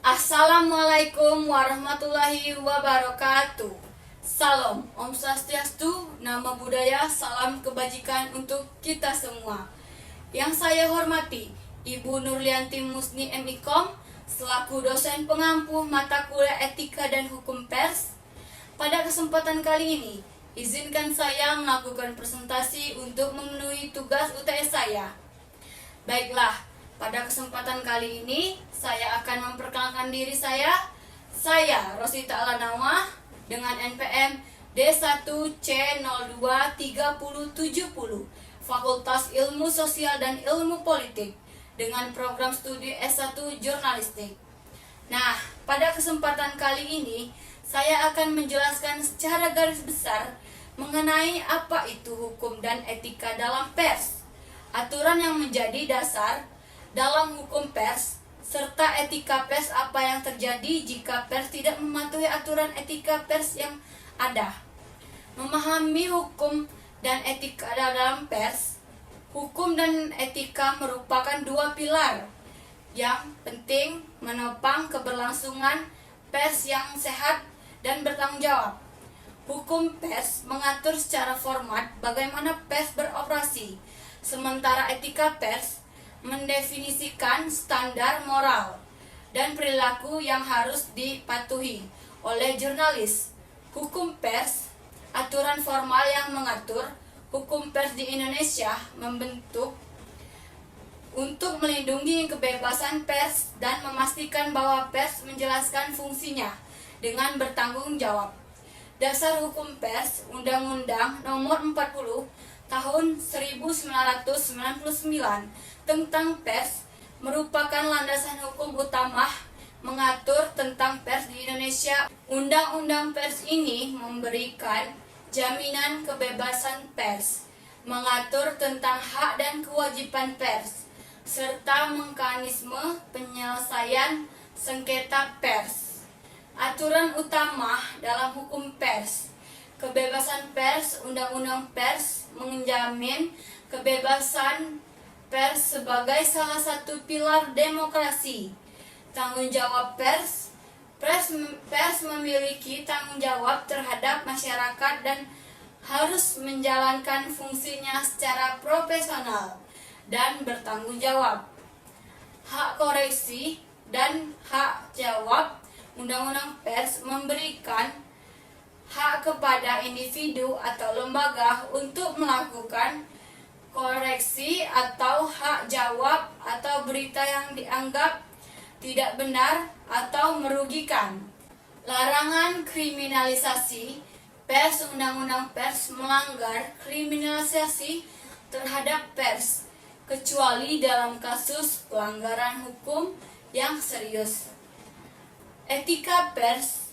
Assalamualaikum warahmatullahi wabarakatuh. Salam, Om Swastiastu, Namo Buddhaya, salam kebajikan untuk kita semua. Yang saya hormati, Ibu Nurlianti Musni MIKOM, selaku dosen pengampu mata kuliah Etika dan Hukum Pers. Pada kesempatan kali ini, izinkan saya melakukan presentasi untuk memenuhi tugas UTS saya. Baiklah, pada kesempatan kali ini, saya akan memperkenalkan diri saya. Saya Rosita Alanawa dengan NPM D1C023070, Fakultas Ilmu Sosial dan Ilmu Politik, dengan program studi S1 Jurnalistik. Nah, pada kesempatan kali ini, saya akan menjelaskan secara garis besar mengenai apa itu hukum dan etika dalam pers, aturan yang menjadi dasar dalam hukum pers, serta etika pers apa yang terjadi jika pers tidak mematuhi aturan etika pers yang ada. Memahami hukum dan etika dalam pers. Hukum dan etika merupakan dua pilar yang penting menopang keberlangsungan pers yang sehat dan bertanggung jawab. Hukum pers mengatur secara format bagaimana pers beroperasi, sementara etika pers mendefinisikan standar moral dan perilaku yang harus dipatuhi oleh jurnalis. Hukum pers, aturan formal yang mengatur hukum pers di Indonesia membentuk untuk melindungi kebebasan pers dan memastikan bahwa pers menjelaskan fungsinya dengan bertanggung jawab. Dasar hukum pers Undang-Undang Nomor 40 Tahun 1999 tentang pers merupakan landasan hukum utama mengatur tentang pers di Indonesia. Undang-undang pers ini memberikan jaminan kebebasan pers, mengatur tentang hak dan kewajiban pers, serta mekanisme penyelesaian sengketa pers. Aturan utama dalam hukum pers. Kebebasan pers, Undang-Undang pers menjamin kebebasan pers sebagai salah satu pilar demokrasi. Tanggung jawab pers. Pers memiliki tanggung jawab terhadap masyarakat dan harus menjalankan fungsinya secara profesional dan bertanggung jawab. Hak koreksi dan hak jawab. Undang-Undang pers memberikan hak kepada individu atau lembaga untuk melakukan koreksi atau hak jawab atau berita yang dianggap tidak benar atau merugikan. Larangan kriminalisasi pers. Undang-Undang pers melanggar kriminalisasi terhadap pers kecuali dalam kasus pelanggaran hukum yang serius. Etika pers,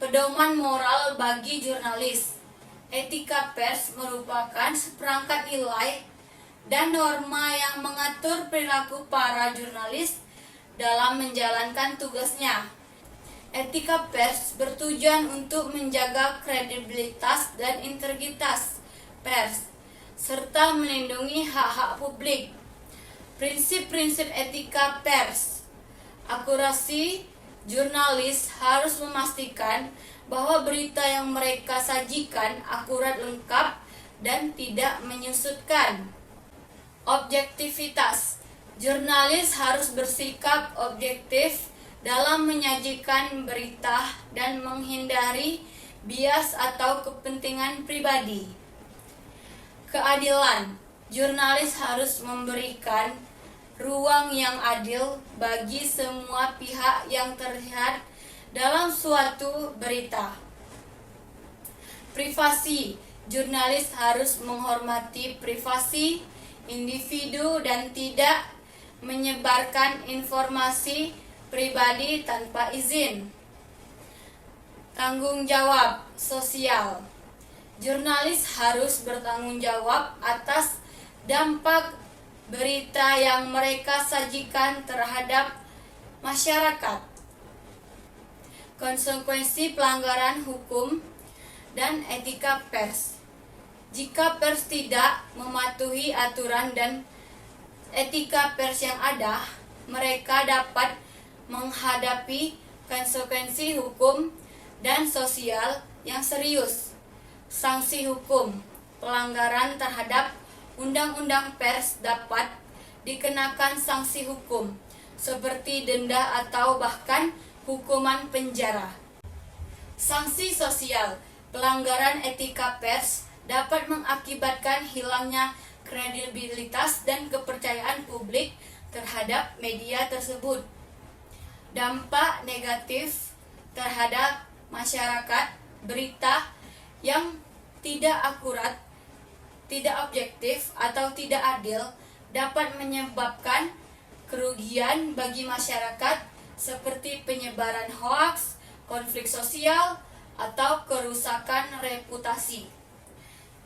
pedoman moral bagi jurnalis. Etika pers merupakan seperangkat nilai dan norma yang mengatur perilaku para jurnalis dalam menjalankan tugasnya. Etika pers bertujuan untuk menjaga kredibilitas dan integritas pers, serta melindungi hak-hak publik. Prinsip-prinsip etika pers. Akurasi. Jurnalis harus memastikan bahwa berita yang mereka sajikan akurat, lengkap, dan tidak menyusutkan. Objektivitas. Jurnalis harus bersikap objektif dalam menyajikan berita dan menghindari bias atau kepentingan pribadi. Keadilan. Jurnalis harus memberikan ruang yang adil bagi semua pihak yang terlihat dalam suatu berita. Privasi. Jurnalis harus menghormati privasi individu dan tidak menyebarkan informasi pribadi tanpa izin. Tanggung jawab sosial. Jurnalis harus bertanggung jawab atas dampak berita yang mereka sajikan terhadap masyarakat. Konsekuensi pelanggaran hukum dan etika pers. Jika pers tidak mematuhi aturan dan etika pers yang ada, mereka dapat menghadapi konsekuensi hukum dan sosial yang serius. Sanksi hukum pelanggaran terhadap Undang-Undang Pers dapat dikenakan sanksi hukum seperti denda atau bahkan hukuman penjara. Sanksi sosial pelanggaran etika pers dapat mengakibatkan hilangnya kredibilitas dan kepercayaan publik terhadap media tersebut. Dampak negatif terhadap masyarakat, berita yang tidak akurat, tidak objektif, atau tidak adil dapat menyebabkan kerugian bagi masyarakat seperti penyebaran hoaks, konflik sosial, atau kerusakan reputasi.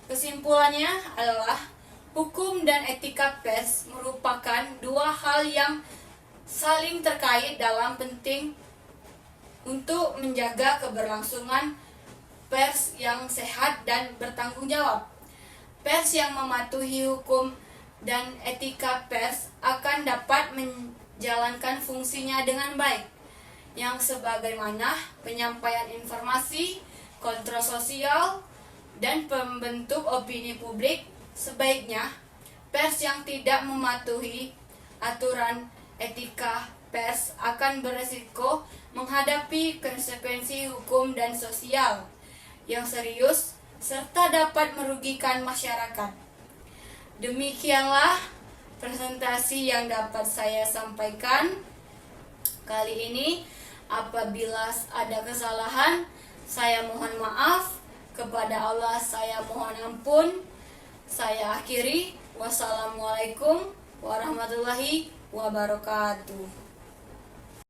Kesimpulannya adalah hukum dan etika pers merupakan dua hal yang saling terkait dalam penting untuk menjaga keberlangsungan pers yang sehat dan bertanggung jawab. Pers yang mematuhi hukum dan etika pers akan dapat menjalankan fungsinya dengan baik, yang sebagaimana penyampaian informasi, kontrol sosial, dan pembentuk opini publik. Sebaiknya, pers yang tidak mematuhi aturan etika pers akan beresiko menghadapi konsekuensi hukum dan sosial yang serius serta dapat merugikan masyarakat. Demikianlah presentasi yang dapat saya sampaikan kali ini. Apabila ada kesalahan, saya mohon maaf. Kepada Allah saya mohon ampun. Saya akhiri. Wassalamualaikum warahmatullahi wabarakatuh.